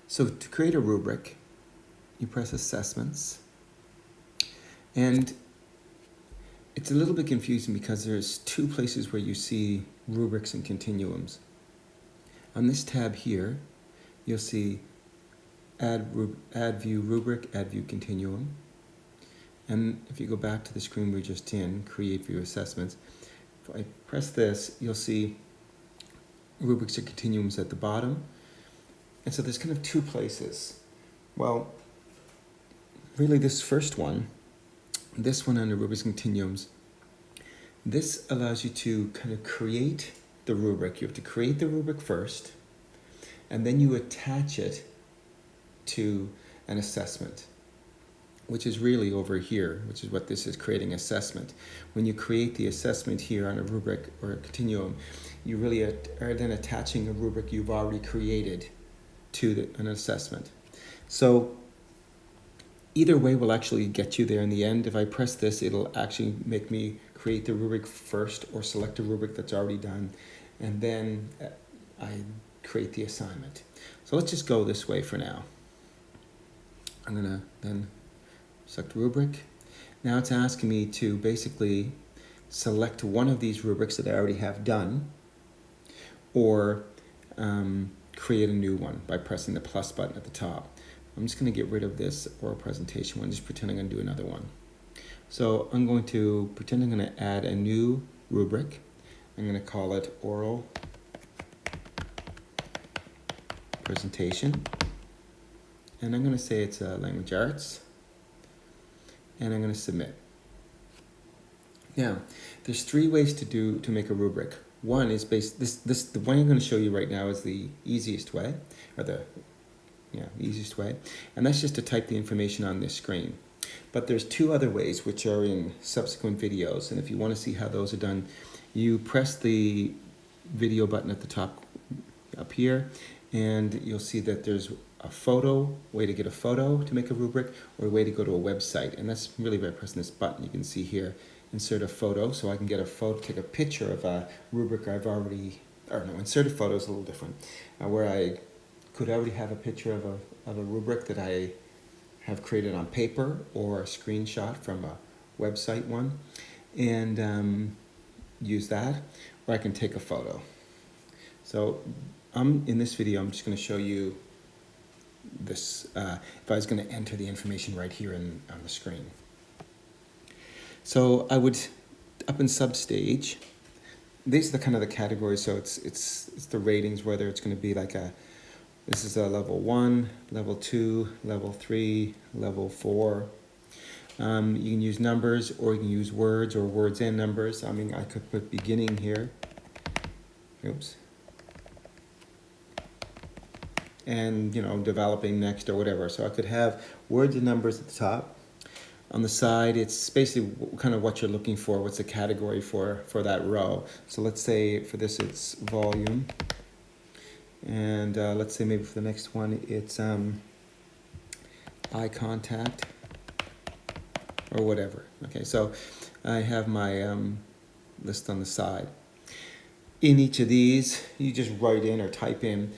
So to create a rubric, you press Assessments, and it's a little bit confusing because there's two places where you see rubrics and continuums. On this tab here, you'll see Add View Rubric, Add View Continuum. And if you go back to the screen we're just in, Create View Assessments, if I press this, you'll see rubrics or continuums at the bottom. And so there's kind of two places. Well, really this first one, this one under rubrics and continuums, this allows you to kind of create the rubric. You have to create the rubric first, and then you attach it to an assessment, which is really over here, which is what this is, creating assessment. When you create the assessment here on a rubric or a continuum, you really are then attaching a rubric you've already created to an assessment. So either way will actually get you there in the end. If I press this, it'll actually make me create the rubric first or select a rubric that's already done, and then I create the assignment. So let's just go this way for now. I'm gonna then select rubric. Now it's asking me to basically select one of these rubrics that I already have done, or create a new one by pressing the plus button at the top. I'm just going to get rid of this oral presentation one, just pretend I'm going to do another one. So I'm going to pretend I'm going to add a new rubric. I'm going to call it oral presentation. And I'm going to say it's language arts. And I'm going to submit. Now, there's three ways to make a rubric. One is the one I'm going to show you right now is the easiest way, or the easiest way, and that's just to type the information on this screen. But there's two other ways which are in subsequent videos, and if you want to see how those are done, you press the video button at the top up here, and you'll see that there's a way to get a photo to make a rubric, or a way to go to a website, and that's really by pressing this button. You can see here, insert a photo, so I can get a photo, take a picture of a rubric I've already, or no, insert a photo is a little different, where I could already have a picture of a rubric that I have created on paper, or a screenshot from a website one, and use that, or I can take a photo. So in this video, I'm just going to show you this, if I was going to enter the information right here on the screen. So I would, up in substage, these are the kind of the categories, so it's the ratings, whether it's going to be like this is a level 1, level 2, level 3, level 4. You can use numbers, or you can use words, or words and numbers. I mean, I could put beginning here. Oops. And, developing next or whatever. So I could have words and numbers at the top. On the side, it's basically kind of what you're looking for. What's the category for that row? So let's say for this, it's volume. And let's say maybe for the next one, it's eye contact or whatever. Okay, so I have my list on the side. In each of these, you just write in or type in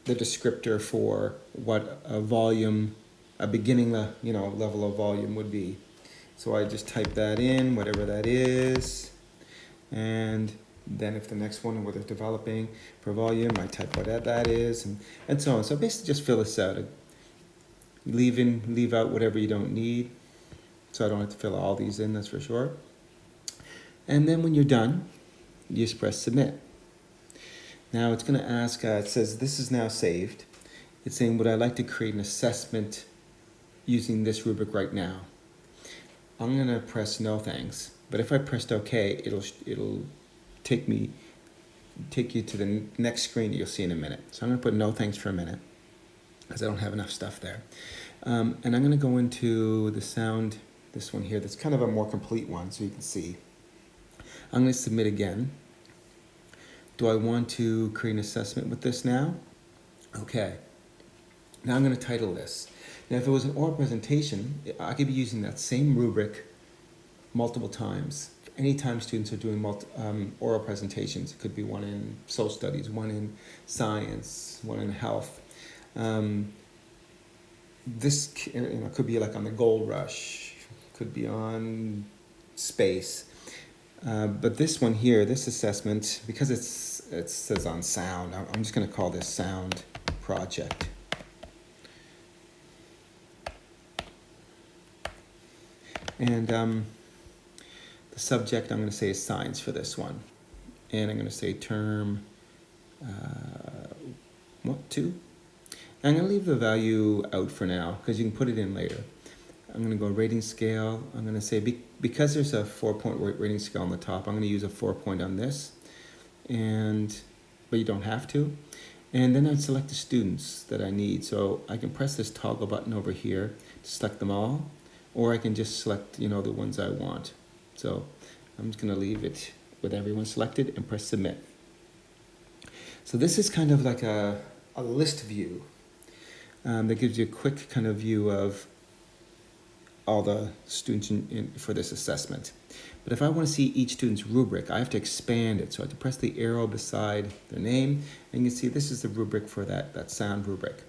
the descriptor for what a volume, a beginning level of volume would be. So I just type that in, whatever that is, and then if the next one, whether it's developing for volume, I type what that is, and so on. So basically just fill this out. Leave out whatever you don't need, so I don't have to fill all these in, that's for sure. And then when you're done, you just press submit. Now it's going to ask, it says this is now saved. It's saying, would I like to create an assessment using this rubric right now? I'm going to press no thanks, but if I pressed OK, it'll take you to the next screen that you'll see in a minute. So I'm going to put no thanks for a minute, because I don't have enough stuff there. And I'm going to go into the sound, this one here, that's kind of a more complete one, so you can see. I'm going to submit again. Do I want to create an assessment with this now? Okay. Now I'm going to title this. Now if it was an oral presentation, I could be using that same rubric multiple times. Anytime students are doing oral presentations, it could be one in social studies, one in science, one in health. This could be like on the gold rush, could be on space. But this one here, this assessment, because it says on sound, I'm just going to call this sound project. And the subject I'm going to say is science for this one. And I'm going to say term 2. I'm going to leave the value out for now because you can put it in later. I'm going to go rating scale. I'm going to say, because there's a 4-point rating scale on the top, I'm going to use a 4-point on this, but you don't have to. And then I'd select the students that I need. So I can press this toggle button over here to select them all, or I can just select, the ones I want. So I'm just going to leave it with everyone selected and press submit. So this is kind of like a list view that gives you a quick kind of view of all the students for this assessment. But if I want to see each student's rubric, I have to expand it. So I have to press the arrow beside their name, and you can see this is the rubric for that sound rubric.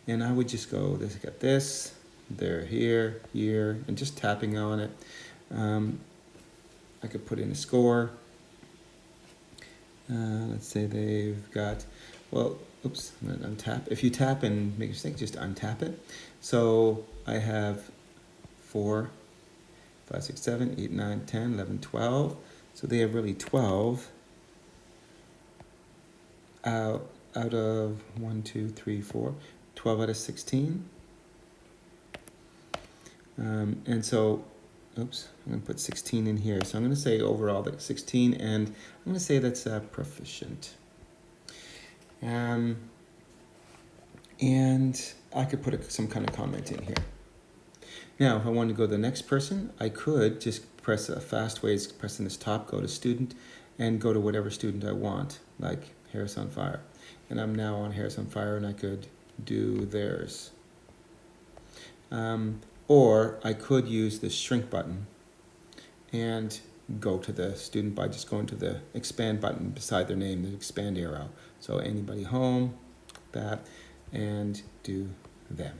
And I would just go, got this, they're here, and just tapping on it. I could put in a score. Let's say they've got, oops, I'm going to untap. If you tap and make a mistake, just untap it. So I have 4, 5, 6, 7, 8, 9, 10, 11, 12. So they have really 12 out of 1, 2, 3, 4, 12 out of 16. And so, oops, I'm going to put 16 in here. So I'm going to say overall that 16, and I'm going to say that's proficient. And I could put some kind of comment in here. Now, if I wanted to go to the next person, I could just press a fast way, is pressing this top, go to student, and go to whatever student I want, like Harris on Fire. And I'm now on Harris on Fire, and I could do theirs. Or I could use the shrink button and go to the student by just going to the expand button beside their name, the expand arrow. So anybody home, that, and do them.